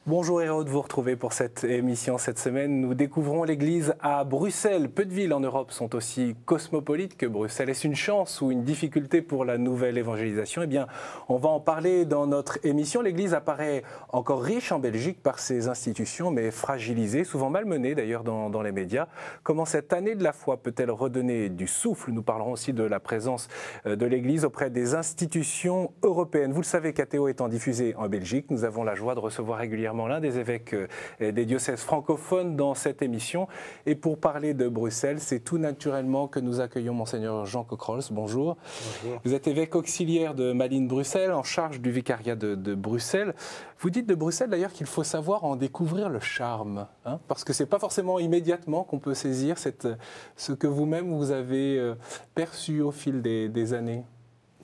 Bonjour et heureux de vous retrouver pour cette émission. Cette semaine, nous découvrons l'église à Bruxelles. Peu de villes en Europe sont aussi cosmopolites que Bruxelles. Est-ce une chance ou une difficulté pour la nouvelle évangélisation? Eh bien, on va en parler dans notre émission. L'église apparaît encore riche en Belgique par ses institutions, mais fragilisée, souvent malmenée d'ailleurs dans les médias. Comment cette année de la foi peut-elle redonner du souffle? Nous parlerons aussi de la présence de l'église auprès des institutions européennes. Vous le savez, KTO étant diffusé en Belgique, nous avons la joie de recevoir régulièrement l'un des évêques des diocèses francophones dans cette émission. Et pour parler de Bruxelles, c'est tout naturellement que nous accueillons Monseigneur Jean Cocrols. Bonjour. Bonjour. Vous êtes évêque auxiliaire de Malines-Bruxelles, en charge du vicariat de Bruxelles. Vous dites de Bruxelles d'ailleurs qu'il faut savoir en découvrir le charme, hein, parce que ce n'est pas forcément immédiatement qu'on peut saisir ce que vous-même vous avez perçu au fil des années.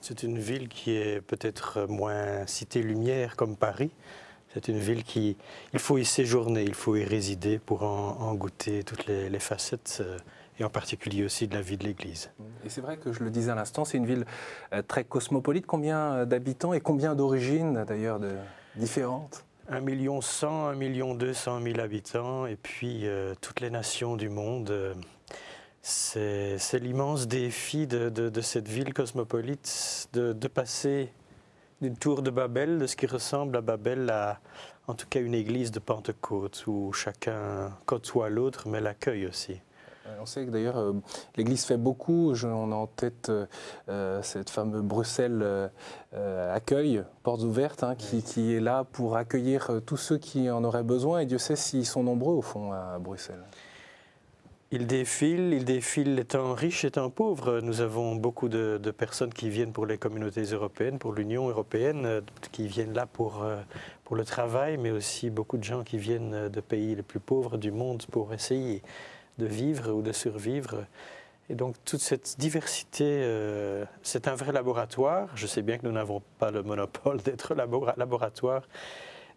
C'est une ville qui est peut-être moins cité-lumière comme Paris. C'est une ville il faut y séjourner, il faut y résider pour en goûter toutes les facettes, et en particulier aussi de la vie de l'Église. Et c'est vrai que je le disais à l'instant, c'est une ville très cosmopolite. Combien d'habitants et combien d'origines d'ailleurs différentes? 1 100 000, 1 200 000 habitants, et puis toutes les nations du monde. C'est l'immense défi de cette ville cosmopolite de passer d'une tour de Babel, de ce qui ressemble à Babel, à en tout cas une église de Pentecôte, où chacun côtoie l'autre, mais l'accueille aussi. On sait que d'ailleurs l'Église fait beaucoup. On a en tête cette fameuse Bruxelles accueil, portes ouvertes, hein, qui est là pour accueillir tous ceux qui en auraient besoin. Et Dieu sait s'ils sont nombreux au fond à Bruxelles. Il défile étant riche, étant pauvre. Nous avons beaucoup de personnes qui viennent pour les communautés européennes, pour l'Union européenne, qui viennent là pour le travail, mais aussi beaucoup de gens qui viennent de pays les plus pauvres du monde pour essayer de vivre ou de survivre. Et donc toute cette diversité, c'est un vrai laboratoire. Je sais bien que nous n'avons pas le monopole d'être laboratoire,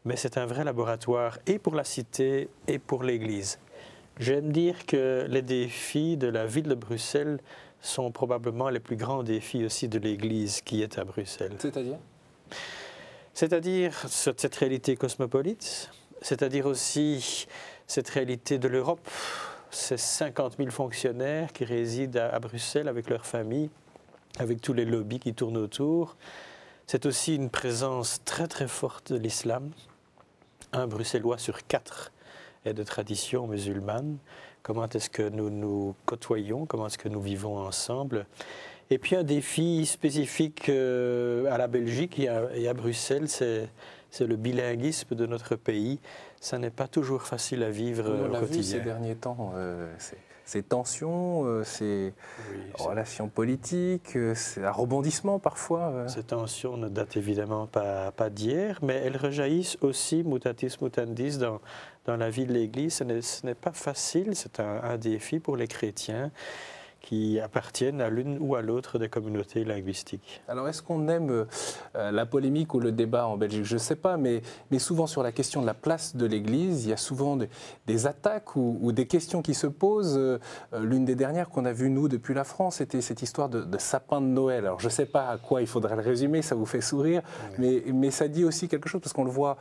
mais c'est un vrai laboratoire et pour la cité et pour l'Église. J'aime dire que les défis de la ville de Bruxelles sont probablement les plus grands défis aussi de l'Église qui est à Bruxelles. C'est-à-dire ? C'est-à-dire cette réalité cosmopolite, c'est-à-dire aussi cette réalité de l'Europe, ces 50 000 fonctionnaires qui résident à Bruxelles avec leurs familles, avec tous les lobbies qui tournent autour. C'est aussi une présence très très forte de l'islam. Un Bruxellois sur 4 est de tradition musulmane. Comment est-ce que nous nous côtoyons, comment est-ce que nous vivons ensemble? Et puis un défi spécifique à la Belgique et à Bruxelles, c'est le bilinguisme de notre pays. Ça n'est pas toujours facile à vivre au quotidien. On l'a vu ces derniers temps, ces tensions, ces relations politiques, ces rebondissements parfois. Ces tensions ne datent évidemment pas d'hier, mais elles rejaillissent aussi, mutatis mutandis, dans la vie de l'Église. Ce n'est pas facile, c'est un défi pour les chrétiens qui appartiennent à l'une ou à l'autre des communautés linguistiques. Alors est-ce qu'on aime la polémique ou le débat en Belgique? Je ne sais pas, mais souvent sur la question de la place de l'Église, il y a souvent des attaques ou des questions qui se posent. L'une des dernières qu'on a vues, nous, depuis la France, c'était cette histoire de sapin de Noël. Alors je ne sais pas à quoi il faudrait le résumer, ça vous fait sourire, mais ça dit aussi quelque chose, parce qu'on le voit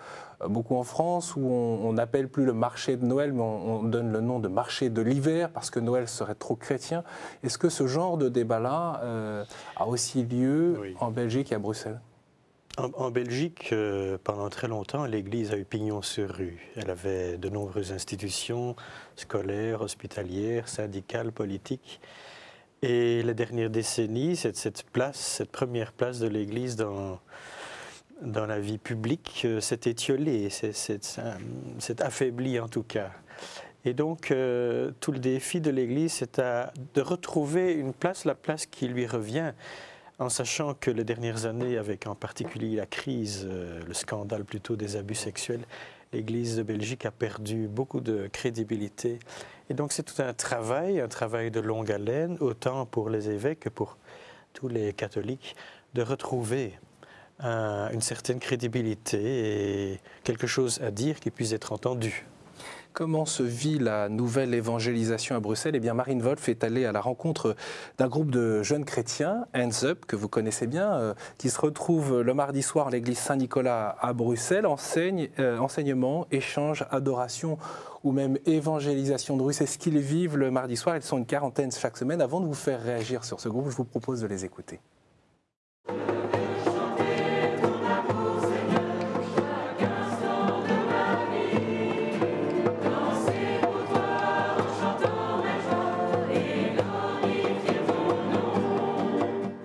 beaucoup en France, où on n'appelle plus le marché de Noël, mais on donne le nom de marché de l'hiver, parce que Noël serait trop chrétien. Est-ce que ce genre de débat-là a aussi lieu en Belgique et à Bruxelles? En Belgique, pendant très longtemps, l'Église a eu pignon sur rue. Elle avait de nombreuses institutions scolaires, hospitalières, syndicales, politiques. Et les dernières décennies, cette première place de l'Église dans la vie publique s'est étiolée, s'est affaiblie en tout cas. Et donc, tout le défi de l'Église, c'est de retrouver une place, la place qui lui revient, en sachant que les dernières années, avec en particulier la crise, le scandale plutôt des abus sexuels, l'Église de Belgique a perdu beaucoup de crédibilité. Et donc, c'est tout un travail de longue haleine, autant pour les évêques que pour tous les catholiques, de retrouver une certaine crédibilité et quelque chose à dire qui puisse être entendu. Comment se vit la nouvelle évangélisation à Bruxelles? Eh bien, Marine Wolf est allée à la rencontre d'un groupe de jeunes chrétiens, Hands Up, que vous connaissez bien, qui se retrouvent le mardi soir à l'église Saint-Nicolas à Bruxelles. Enseignement, échange, adoration ou même évangélisation de rue. C'est ce qu'ils vivent le mardi soir. Ils sont une quarantaine chaque semaine. Avant de vous faire réagir sur ce groupe, je vous propose de les écouter.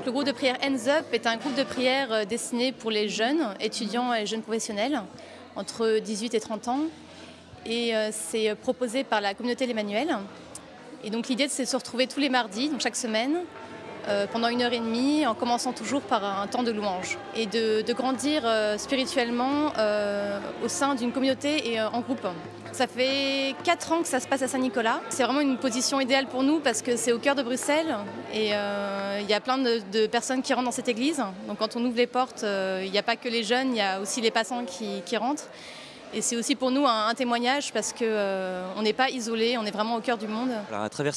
Le groupe de prière Hands Up est un groupe de prière destiné pour les jeunes, étudiants et jeunes professionnels, entre 18 et 30 ans. Et c'est proposé par la communauté l'Emmanuel. Et donc l'idée, c'est de se retrouver tous les mardis, donc chaque semaine, pendant 1h30, en commençant toujours par un temps de louange. Et de grandir spirituellement au sein d'une communauté et en groupe. Ça fait 4 ans que ça se passe à Saint-Nicolas. C'est vraiment une position idéale pour nous parce que c'est au cœur de Bruxelles et il y a plein de personnes qui rentrent dans cette église. Donc quand on ouvre les portes, il n'y a pas que les jeunes, il y a aussi les passants qui rentrent. Et c'est aussi pour nous un témoignage parce qu'on n'est pas isolé, on est vraiment au cœur du monde. Alors à travers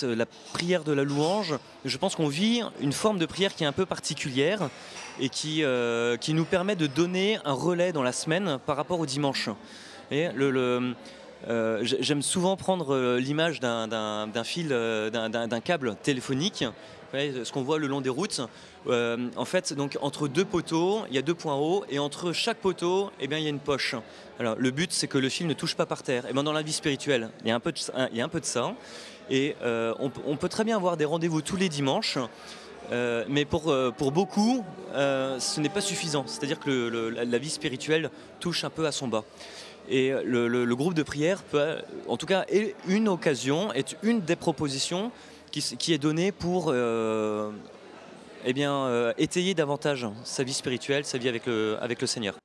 la prière de la louange, je pense qu'on vit une forme de prière qui est un peu particulière et qui nous permet de donner un relais dans la semaine par rapport au dimanche. Et j'aime souvent prendre l'image d'un fil, d'un câble téléphonique, ce qu'on voit le long des routes. En fait, donc, entre deux poteaux, il y a 2 points hauts, et entre chaque poteau, eh bien, il y a une poche. Alors, le but, c'est que le fil ne touche pas par terre. Et bien, dans la vie spirituelle, il y a un peu de ça. Et on peut très bien avoir des rendez-vous tous les dimanches. Mais pour beaucoup, ce n'est pas suffisant. C'est-à-dire que la vie spirituelle touche un peu à son bas. Et le groupe de prière peut, en tout cas, est une occasion, est une des propositions qui est donnée pour étayer davantage sa vie spirituelle, sa vie avec le Seigneur.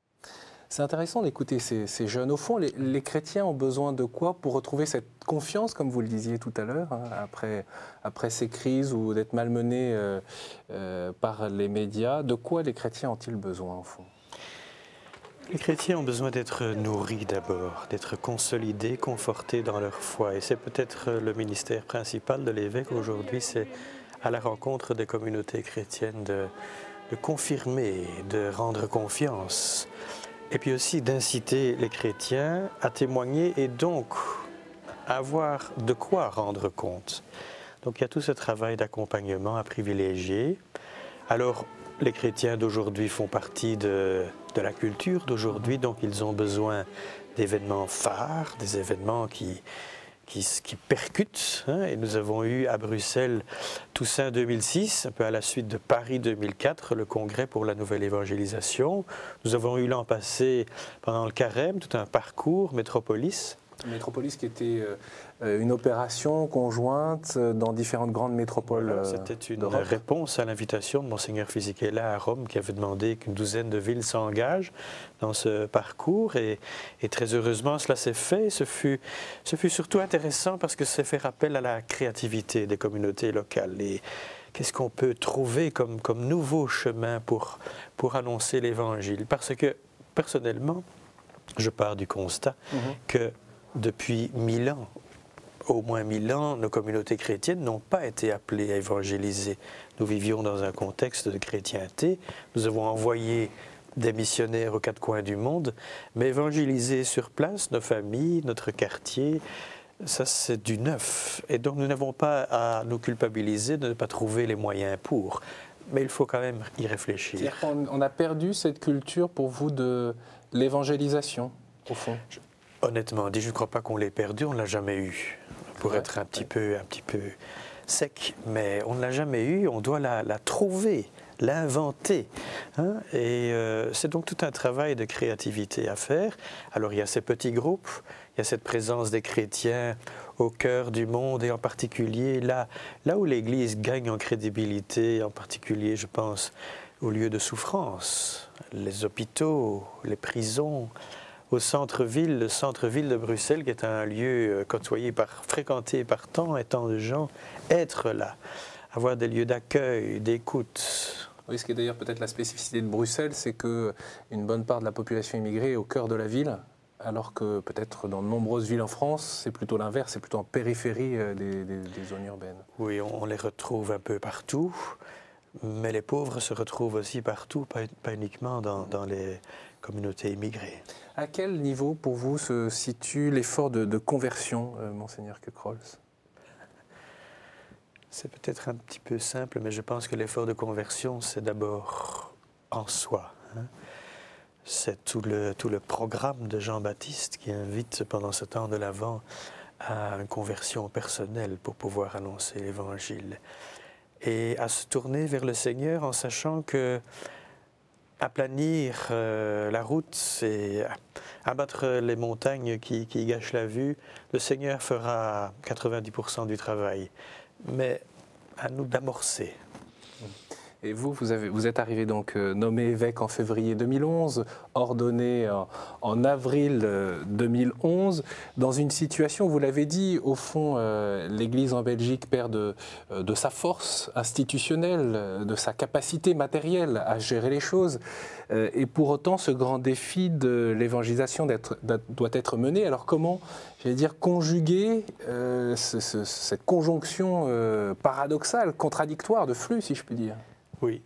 C'est intéressant d'écouter ces jeunes. Au fond, les chrétiens ont besoin de quoi pour retrouver cette confiance, comme vous le disiez tout à l'heure, après ces crises ou d'être malmenés par les médias? De quoi les chrétiens ont-ils besoin, au fond? Les chrétiens ont besoin d'être nourris d'abord, d'être consolidés, confortés dans leur foi. Et c'est peut-être le ministère principal de l'évêque aujourd'hui, c'est à la rencontre des communautés chrétiennes de confirmer, de rendre confiance. Et puis aussi d'inciter les chrétiens à témoigner et donc à avoir de quoi rendre compte. Donc il y a tout ce travail d'accompagnement à privilégier. Alors, les chrétiens d'aujourd'hui font partie de la culture d'aujourd'hui, donc ils ont besoin d'événements phares, des événements qui percutent. Et nous avons eu à Bruxelles Toussaint 2006, un peu à la suite de Paris 2004, le congrès pour la nouvelle évangélisation. Nous avons eu l'an passé, pendant le Carême, tout un parcours Métropolis. Métropolis qui était une opération conjointe dans différentes grandes métropoles. Voilà, c'était une réponse à l'invitation de Monseigneur Fisichella à Rome qui avait demandé qu'une douzaine de villes s'engagent dans ce parcours et très heureusement cela s'est fait. Ce fut surtout intéressant parce que ça fait appel à la créativité des communautés locales et qu'est-ce qu'on peut trouver comme nouveau chemin pour annoncer l'Évangile. Parce que personnellement, je pars du constat que depuis 1000 ans, au moins 1000 ans, nos communautés chrétiennes n'ont pas été appelées à évangéliser. Nous vivions dans un contexte de chrétienté. Nous avons envoyé des missionnaires aux 4 coins du monde, mais évangéliser sur place, nos familles, notre quartier, ça c'est du neuf. Et donc nous n'avons pas à nous culpabiliser de ne pas trouver les moyens pour. Mais il faut quand même y réfléchir. C'est-à-dire qu'on a perdu cette culture pour vous de l'évangélisation, au fond? Honnêtement dit, je ne crois pas qu'on l'ait perdu, on ne l'a jamais eu. Pour être un petit peu sec, mais on ne l'a jamais eu, on doit la trouver, l'inventer. Et c'est donc tout un travail de créativité à faire. Alors il y a ces petits groupes, il y a cette présence des chrétiens au cœur du monde et en particulier là où l'Église gagne en crédibilité, en particulier je pense aux lieux de souffrance, les hôpitaux, les prisons, au centre-ville, le centre-ville de Bruxelles, qui est un lieu fréquenté par tant et tant de gens, être là, avoir des lieux d'accueil, d'écoute. Oui, ce qui est d'ailleurs peut-être la spécificité de Bruxelles, c'est qu'une bonne part de la population immigrée est au cœur de la ville, alors que peut-être dans de nombreuses villes en France, c'est plutôt l'inverse, c'est plutôt en périphérie des zones urbaines. Oui, on les retrouve un peu partout, mais les pauvres se retrouvent aussi partout, pas uniquement dans les communautés immigrées. À quel niveau pour vous se situe l'effort de conversion, Monseigneur Kekrols? C'est peut-être un petit peu simple, mais je pense que l'effort de conversion, c'est d'abord en soi. C'est tout le programme de Jean-Baptiste qui invite pendant ce temps de l'Avent à une conversion personnelle pour pouvoir annoncer l'Évangile. Et à se tourner vers le Seigneur en sachant que aplanir la route et abattre les montagnes qui gâchent la vue, le Seigneur fera 90% du travail. Mais à nous d'amorcer. Et vous êtes arrivé donc nommé évêque en février 2011, ordonné en avril 2011, dans une situation, vous l'avez dit, au fond, l'Église en Belgique perd de sa force institutionnelle, de sa capacité matérielle à gérer les choses. Et pour autant, ce grand défi de l'évangélisation doit être mené. Alors comment, j'allais dire, conjuguer cette conjonction paradoxale, contradictoire de flux, si je puis dire? Oui,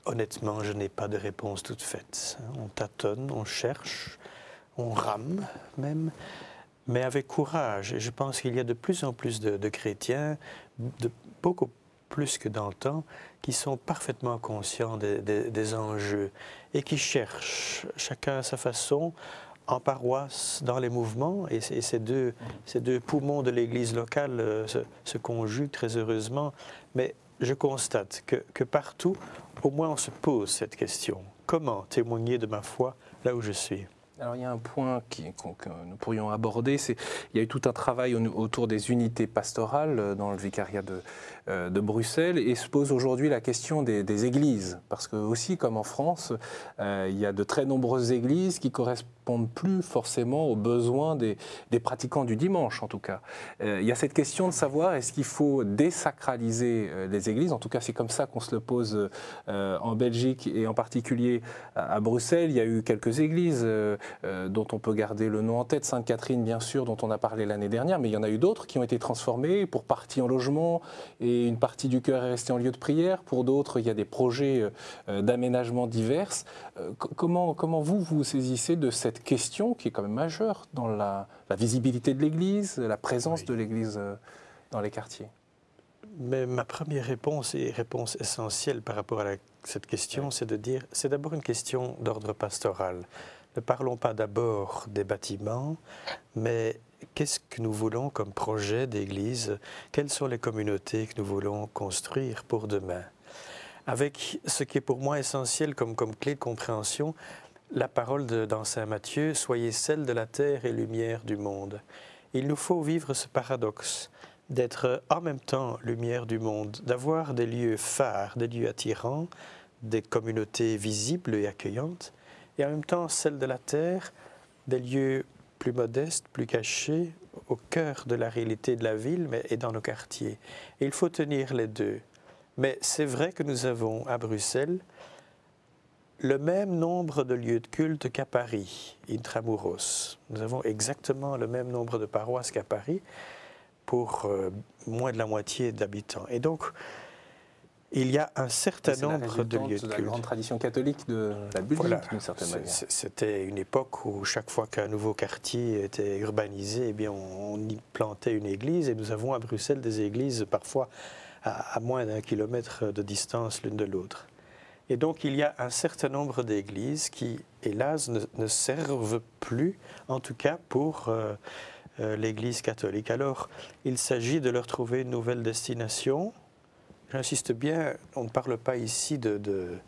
honnêtement, je n'ai pas de réponse toute faite. On tâtonne, on cherche, on rame même, mais avec courage. Et je pense qu'il y a de plus en plus de chrétiens, beaucoup plus que dans le temps, qui sont parfaitement conscients des enjeux et qui cherchent, chacun à sa façon, en paroisse, dans les mouvements, et ces deux poumons de l'Église locale se conjuguent très heureusement, mais je constate que partout, au moins on se pose cette question. Comment témoigner de ma foi là où je suis? Alors il y a un point que nous pourrions aborder, il y a eu tout un travail autour des unités pastorales dans le vicariat de Bruxelles, et se pose aujourd'hui la question des églises, parce que aussi comme en France, il y a de très nombreuses églises qui correspondent plus forcément aux besoins des pratiquants du dimanche en tout cas. Il y a cette question de savoir est-ce qu'il faut désacraliser les églises, en tout cas c'est comme ça qu'on se le pose en Belgique et en particulier à Bruxelles. Il y a eu quelques églises dont on peut garder le nom en tête, Sainte-Catherine bien sûr, dont on a parlé l'année dernière, mais il y en a eu d'autres qui ont été transformées pour partie en logement, et une partie du chœur est restée en lieu de prière. Pour d'autres, il y a des projets d'aménagement divers. Comment vous saisissez de cette question qui est quand même majeure dans la visibilité de l'Église, la présence de l'Église dans les quartiers? Mais ma première réponse, et réponse essentielle par rapport à cette question, c'est de dire, c'est d'abord une question d'ordre pastoral. Ne parlons pas d'abord des bâtiments, mais qu'est-ce que nous voulons comme projet d'Église? Quelles sont les communautés que nous voulons construire pour demain? Avec ce qui est pour moi essentiel comme clé de compréhension, la parole dans Saint Matthieu, « Soyez sel de la terre et lumière du monde ». Il nous faut vivre ce paradoxe d'être en même temps lumière du monde, d'avoir des lieux phares, des lieux attirants, des communautés visibles et accueillantes, et en même temps celle de la terre, des lieux plus modestes, plus cachés, au cœur de la réalité de la ville et dans nos quartiers. Et il faut tenir les deux. Mais c'est vrai que nous avons à Bruxelles le même nombre de lieux de culte qu'à Paris, intramuros. Nous avons exactement le même nombre de paroisses qu'à Paris pour moins de la moitié d'habitants. Et donc, il y a un certain nombre de lieux de culte. C'est la grande tradition catholique de la Belgique, voilà, d'une certaine manière. C'était une époque où chaque fois qu'un nouveau quartier était urbanisé, eh bien on y plantait une église, et nous avons à Bruxelles des églises parfois à moins d'1 kilomètre de distance l'une de l'autre. Et donc il y a un certain nombre d'églises qui, hélas, ne servent plus, en tout cas pour l'Église catholique. Alors, il s'agit de leur trouver une nouvelle destination. J'insiste bien, on ne parle pas ici de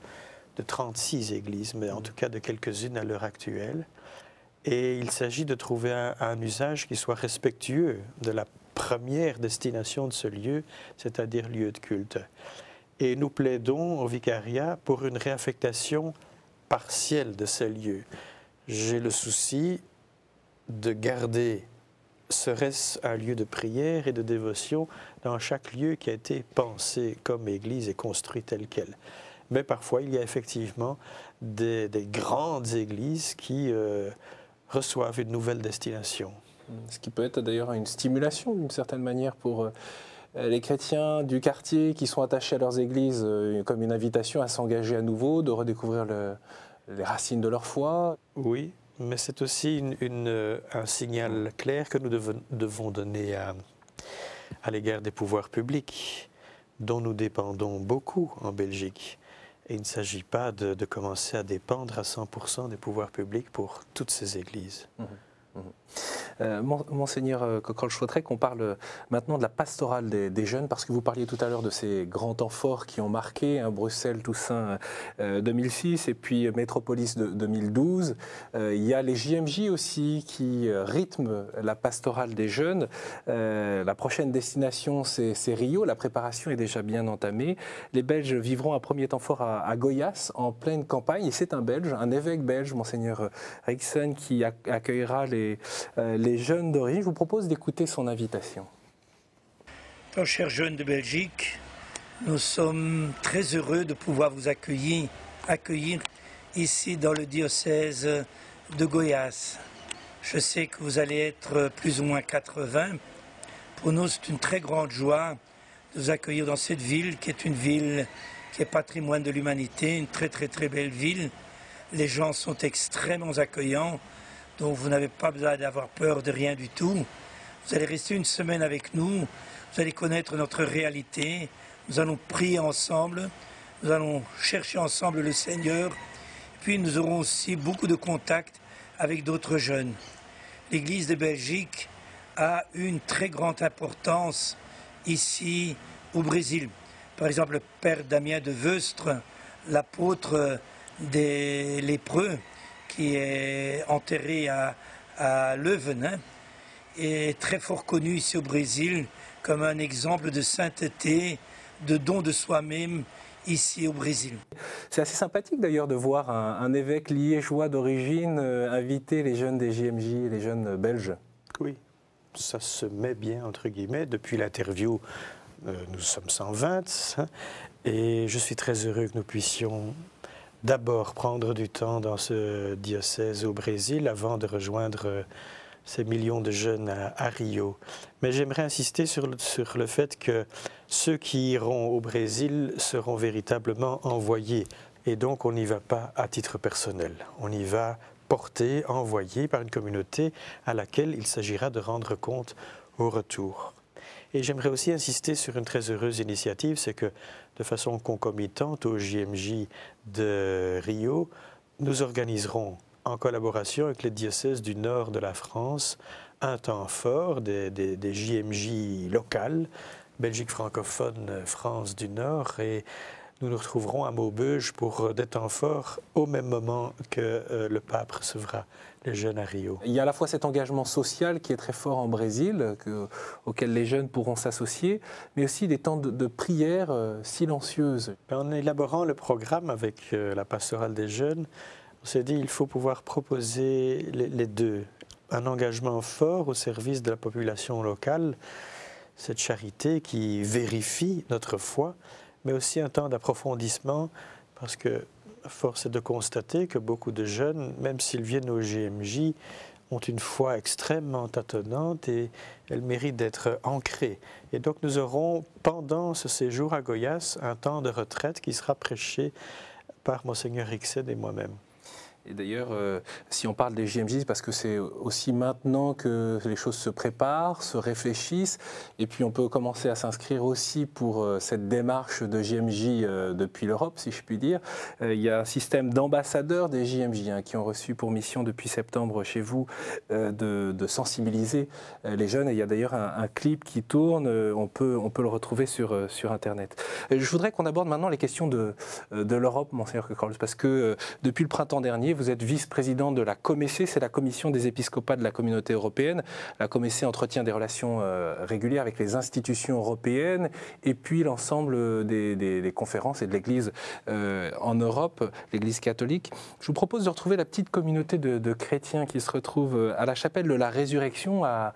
36 églises, mais en tout cas de quelques-unes à l'heure actuelle. Et il s'agit de trouver un usage qui soit respectueux de la première destination de ce lieu, c'est-à-dire lieu de culte. Et nous plaidons au vicariat pour une réaffectation partielle de ces lieux. J'ai le souci de garder serait-ce un lieu de prière et de dévotion dans chaque lieu qui a été pensé comme église et construit tel quel. Mais parfois, il y a effectivement des grandes églises qui reçoivent une nouvelle destination. Ce qui peut être d'ailleurs une stimulation d'une certaine manière pour les chrétiens du quartier qui sont attachés à leurs églises, comme une invitation à s'engager à nouveau, de redécouvrir les racines de leur foi. Oui, mais c'est aussi un signal clair que nous devons donner à l'égard des pouvoirs publics, dont nous dépendons beaucoup en Belgique. Et il ne s'agit pas de commencer à dépendre à 100% des pouvoirs publics pour toutes ces églises. Monseigneur Coquerolles, je souhaiterais qu'on parle maintenant de la pastorale des jeunes, parce que vous parliez tout à l'heure de ces grands temps forts qui ont marqué, Bruxelles Toussaint 2006 et puis Métropolis 2012. Il y a les JMJ aussi qui rythment la pastorale des jeunes. La prochaine destination, c'est Rio. La préparation est déjà bien entamée. Les Belges vivront un premier temps fort à Goiás, en pleine campagne. Et c'est un Belge, un évêque belge, Monseigneur Rixen, qui accueillera les jeunes d'origine. Je vous propose d'écouter son invitation. Alors, chers jeunes de Belgique, nous sommes très heureux de pouvoir vous accueillir ici dans le diocèse de Goiás. Je sais que vous allez être plus ou moins 80. Pour nous, c'est une très grande joie de vous accueillir dans cette ville qui est une ville qui est patrimoine de l'humanité, une très très très belle ville. Les gens sont extrêmement accueillants. Donc vous n'avez pas besoin d'avoir peur de rien du tout. Vous allez rester une semaine avec nous, vous allez connaître notre réalité, nous allons prier ensemble, nous allons chercher ensemble le Seigneur, puis nous aurons aussi beaucoup de contacts avec d'autres jeunes. L'Église de Belgique a une très grande importance ici au Brésil. Par exemple, le Père Damien de Veustre, l'apôtre des lépreux, qui est enterré à Leuven, est très fort connu ici au Brésil comme un exemple de sainteté, de don de soi-même ici au Brésil. C'est assez sympathique d'ailleurs de voir un évêque liégeois d'origine inviter les jeunes des JMJ, les jeunes belges. Oui, ça se met bien entre guillemets. Depuis l'interview, nous sommes 120 et je suis très heureux que nous puissions d'abord prendre du temps dans ce diocèse au Brésil avant de rejoindre ces millions de jeunes à Rio. Mais j'aimerais insister sur le fait que ceux qui iront au Brésil seront véritablement envoyés. Et donc on n'y va pas à titre personnel. On y va porté, envoyé par une communauté à laquelle il s'agira de rendre compte au retour. Et j'aimerais aussi insister sur une très heureuse initiative, c'est que de façon concomitante au JMJ de Rio, nous organiserons en collaboration avec les diocèses du nord de la France un temps fort des JMJ locales, Belgique francophone, France du Nord, et nous nous retrouverons à Maubeuge pour des temps forts au même moment que le pape recevra les jeunes à Rio. Il y a à la fois cet engagement social qui est très fort en Brésil, auquel les jeunes pourront s'associer, mais aussi des temps de prière silencieuse. En élaborant le programme avec la pastorale des jeunes, on s'est dit qu'il faut pouvoir proposer les deux. Un engagement fort au service de la population locale, cette charité qui vérifie notre foi, mais aussi un temps d'approfondissement, parce que force est de constater que beaucoup de jeunes, même s'ils viennent au GMJ, ont une foi extrêmement tâtonnante et elle mérite d'être ancrée. Et donc nous aurons, pendant ce séjour à Goiás, un temps de retraite qui sera prêché par Monseigneur Rixen et moi-même. Et d'ailleurs, si on parle des JMJ, parce que c'est aussi maintenant que les choses se préparent, se réfléchissent, et puis on peut commencer à s'inscrire aussi pour cette démarche de JMJ depuis l'Europe, si je puis dire. Il y a un système d'ambassadeurs des JMJ qui ont reçu pour mission depuis septembre chez vous de sensibiliser les jeunes. Et il y a d'ailleurs un clip qui tourne, on peut le retrouver sur Internet. Et je voudrais qu'on aborde maintenant les questions de l'Europe, Monseigneur Coquerolles, parce que depuis le printemps dernier, vous êtes vice-président de la COMECE, c'est la Commission des épiscopats de la Communauté européenne. La COMECE entretient des relations régulières avec les institutions européennes et puis l'ensemble des conférences et de l'Église en Europe, l'Église catholique. Je vous propose de retrouver la petite communauté de chrétiens qui se retrouvent à la chapelle de la Résurrection, à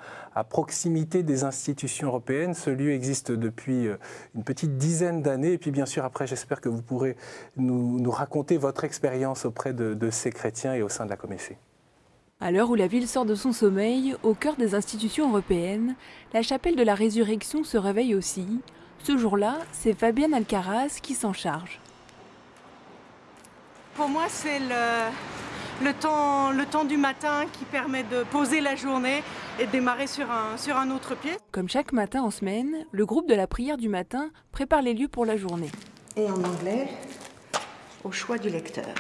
proximité des institutions européennes. Ce lieu existe depuis une petite dizaine d'années. Et puis bien sûr, après, j'espère que vous pourrez nous raconter votre expérience auprès de ces chrétiens et au sein de la COMECE. À l'heure où la ville sort de son sommeil, au cœur des institutions européennes, la chapelle de la Résurrection se réveille aussi. Ce jour-là, c'est Fabienne Alcaraz qui s'en charge. Pour moi, c'est le temps du matin qui permet de poser la journée et de démarrer sur un autre pied. Comme chaque matin en semaine, le groupe de la prière du matin prépare les lieux pour la journée. Et en anglais, au choix du lecteur.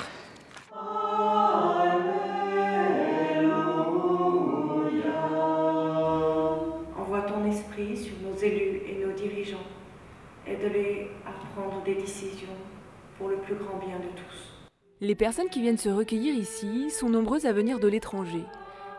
Envoie ton esprit sur nos élus et nos dirigeants. Aide-les à prendre des décisions pour le plus grand bien de tous. Les personnes qui viennent se recueillir ici sont nombreuses à venir de l'étranger.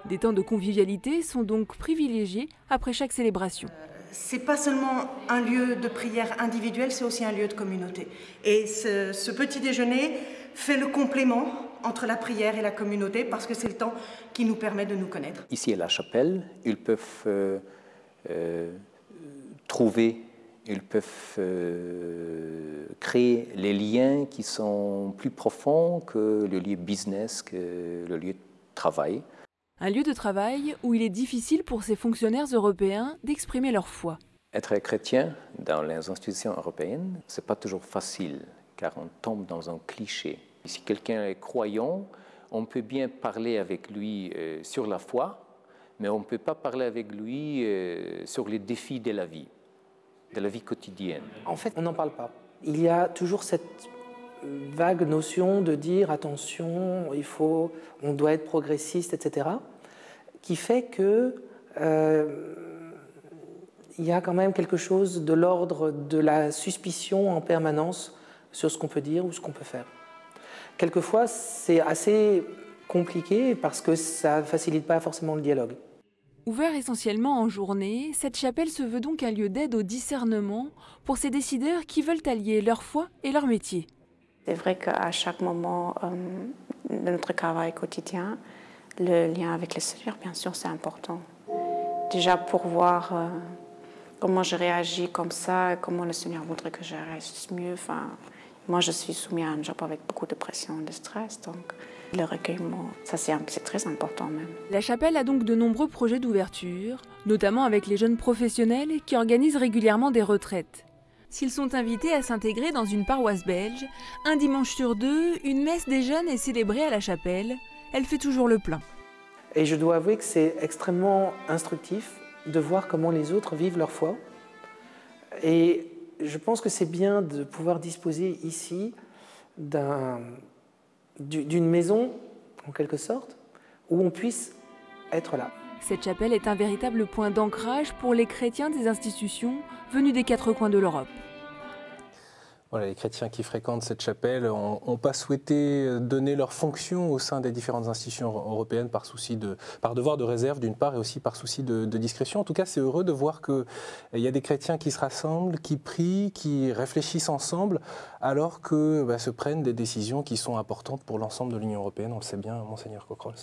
Des temps de convivialité sont donc privilégiés après chaque célébration. C'est pas seulement un lieu de prière individuelle, c'est aussi un lieu de communauté. Et ce petit déjeuner fait le complément entre la prière et la communauté parce que c'est le temps qui nous permet de nous connaître. Ici à la chapelle, ils peuvent ils peuvent créer les liens qui sont plus profonds que le lieu business, que le lieu de travail. Un lieu de travail où il est difficile pour ces fonctionnaires européens d'exprimer leur foi. Être chrétien dans les institutions européennes, ce n'est pas toujours facile, car on tombe dans un cliché. Si quelqu'un est croyant, on peut bien parler avec lui sur la foi, mais on ne peut pas parler avec lui sur les défis de la vie quotidienne. En fait, on n'en parle pas. Il y a toujours cette vague notion de dire attention, on doit être progressiste, etc., qui fait que il y a quand même quelque chose de l'ordre de la suspicion en permanence sur ce qu'on peut dire ou ce qu'on peut faire. Quelquefois, c'est assez compliqué parce que ça ne facilite pas forcément le dialogue. Ouvert essentiellement en journée, cette chapelle se veut donc un lieu d'aide au discernement pour ces décideurs qui veulent allier leur foi et leur métier. C'est vrai qu'à chaque moment de notre travail quotidien, le lien avec le Seigneur, bien sûr, c'est important. Déjà pour voir comment je réagis comme ça, comment le Seigneur voudrait que je réagisse mieux. Enfin, moi, je suis soumise à un job avec beaucoup de pression et de stress, donc le recueillement, ça c'est très important même. La chapelle a donc de nombreux projets d'ouverture, notamment avec les jeunes professionnels qui organisent régulièrement des retraites. S'ils sont invités à s'intégrer dans une paroisse belge, un dimanche sur deux, une messe des jeunes est célébrée à la chapelle. Elle fait toujours le plein. Et je dois avouer que c'est extrêmement instructif de voir comment les autres vivent leur foi. Et je pense que c'est bien de pouvoir disposer ici d'une maison, en quelque sorte, où on puisse être là. Cette chapelle est un véritable point d'ancrage pour les chrétiens des institutions venus des quatre coins de l'Europe. Voilà, les chrétiens qui fréquentent cette chapelle n'ont pas souhaité donner leur fonction au sein des différentes institutions européennes par devoir de réserve d'une part et aussi par souci de discrétion. En tout cas, c'est heureux de voir qu'il y a des chrétiens qui se rassemblent, qui prient, qui réfléchissent ensemble, alors que se prennent des décisions qui sont importantes pour l'ensemble de l'Union européenne. On le sait bien, Monseigneur Cocrols.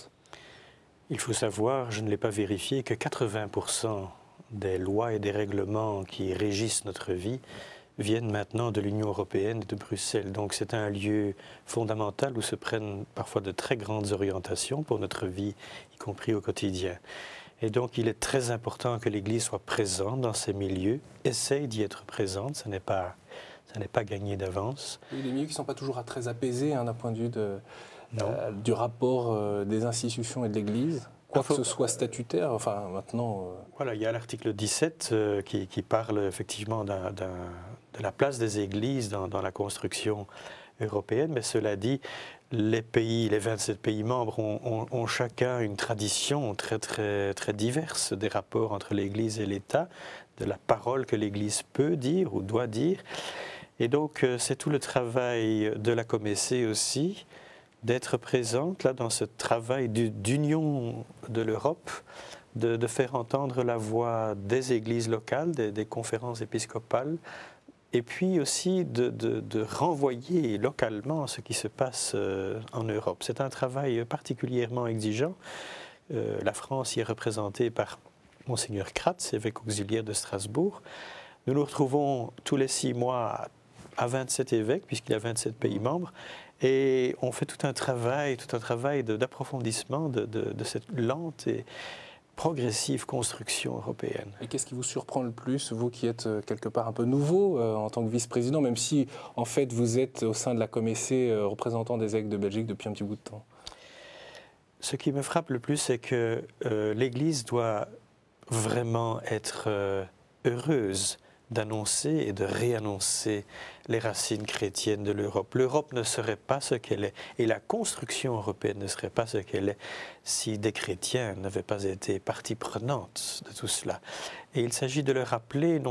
Il faut savoir, je ne l'ai pas vérifié, que 80% des lois et des règlements qui régissent notre vie viennent maintenant de l'Union européenne et de Bruxelles. Donc c'est un lieu fondamental où se prennent parfois de très grandes orientations pour notre vie, y compris au quotidien. Et donc il est très important que l'Église soit présente dans ces milieux, essaye d'y être présente, ça n'est pas gagné d'avance. Oui, les milieux qui ne sont pas toujours très apaisés d'un point de vue du rapport des institutions et de l'Église. Quoi que ce soit statutaire, enfin maintenant... Voilà, il y a l'article 17 qui parle effectivement de la place des églises dans la construction européenne, mais cela dit, les 27 pays membres ont chacun une tradition très, très, très diverse des rapports entre l'Église et l'État, de la parole que l'Église peut dire ou doit dire. Et donc, c'est tout le travail de la COMECE aussi, d'être présente là, dans ce travail d'union de l'Europe, de faire entendre la voix des églises locales, des conférences épiscopales, et puis aussi de renvoyer localement ce qui se passe en Europe. C'est un travail particulièrement exigeant. La France y est représentée par Monseigneur Kratz, évêque auxiliaire de Strasbourg. Nous nous retrouvons tous les 6 mois à 27 évêques, puisqu'il y a 27 pays membres, et on fait tout un travail d'approfondissement de cette lente et progressive construction européenne. Et qu'est-ce qui vous surprend le plus, vous qui êtes quelque part un peu nouveau en tant que vice-président, même si en fait vous êtes au sein de la Comessé représentant des évêques de Belgique depuis un petit bout de temps? Ce qui me frappe le plus, c'est que l'Église doit vraiment être heureuse d'annoncer et de réannoncer les racines chrétiennes de l'Europe. L'Europe ne serait pas ce qu'elle est, et la construction européenne ne serait pas ce qu'elle est si des chrétiens n'avaient pas été partie prenante de tout cela. Et il s'agit de le rappeler,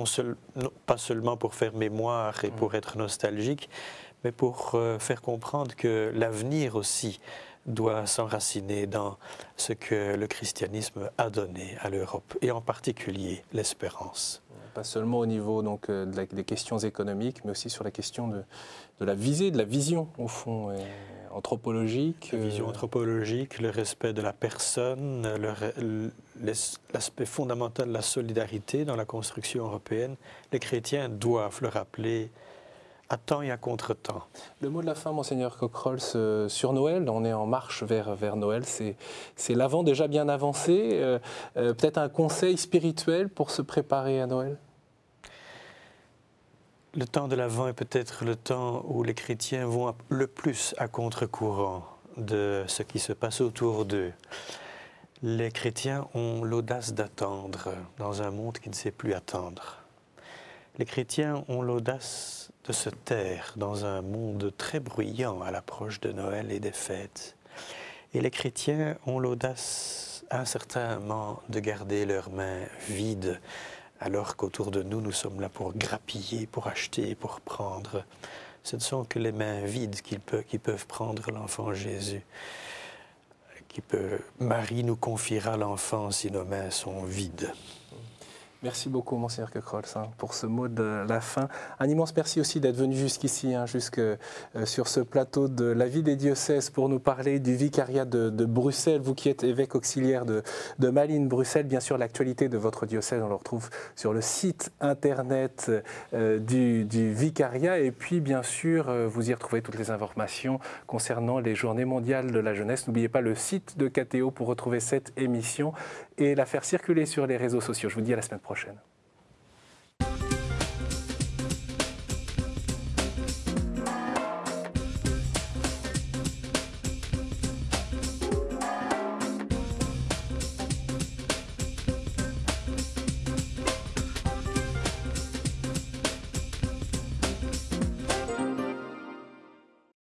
pas seulement pour faire mémoire et pour être nostalgique, mais pour faire comprendre que l'avenir aussi doit s'enraciner dans ce que le christianisme a donné à l'Europe, et en particulier l'espérance. Pas seulement au niveau donc, des questions économiques, mais aussi sur la question de la visée, de la vision, au fond, anthropologique. La vision anthropologique, le respect de la personne, l'aspect fondamental de la solidarité dans la construction européenne. Les chrétiens doivent le rappeler à temps et à contre-temps. Le mot de la fin, Monseigneur Cockcrols, sur Noël, on est en marche vers Noël, c'est l'Avent déjà bien avancé, peut-être un conseil spirituel pour se préparer à Noël? Le temps de l'Avent est peut-être le temps où les chrétiens vont le plus à contre-courant de ce qui se passe autour d'eux. Les chrétiens ont l'audace d'attendre dans un monde qui ne sait plus attendre. Les chrétiens ont l'audace de se taire dans un monde très bruyant à l'approche de Noël et des fêtes. Et les chrétiens ont l'audace à un certain moment de garder leurs mains vides, alors qu'autour de nous, nous sommes là pour grappiller, pour acheter, pour prendre. Ce ne sont que les mains vides qui peuvent prendre l'enfant Jésus. Marie nous confiera l'enfant si nos mains sont vides. Merci beaucoup, Monseigneur Cockcrols, pour ce mot de la fin. Un immense merci aussi d'être venu jusqu'ici, jusque sur ce plateau de la vie des diocèses pour nous parler du vicariat de Bruxelles. Vous qui êtes évêque auxiliaire de Malines, Bruxelles, bien sûr, l'actualité de votre diocèse, on le retrouve sur le site internet du vicariat. Et puis, bien sûr, vous y retrouvez toutes les informations concernant les Journées mondiales de la jeunesse. N'oubliez pas le site de KTO pour retrouver cette émission et la faire circuler sur les réseaux sociaux. Je vous dis à la semaine prochaine.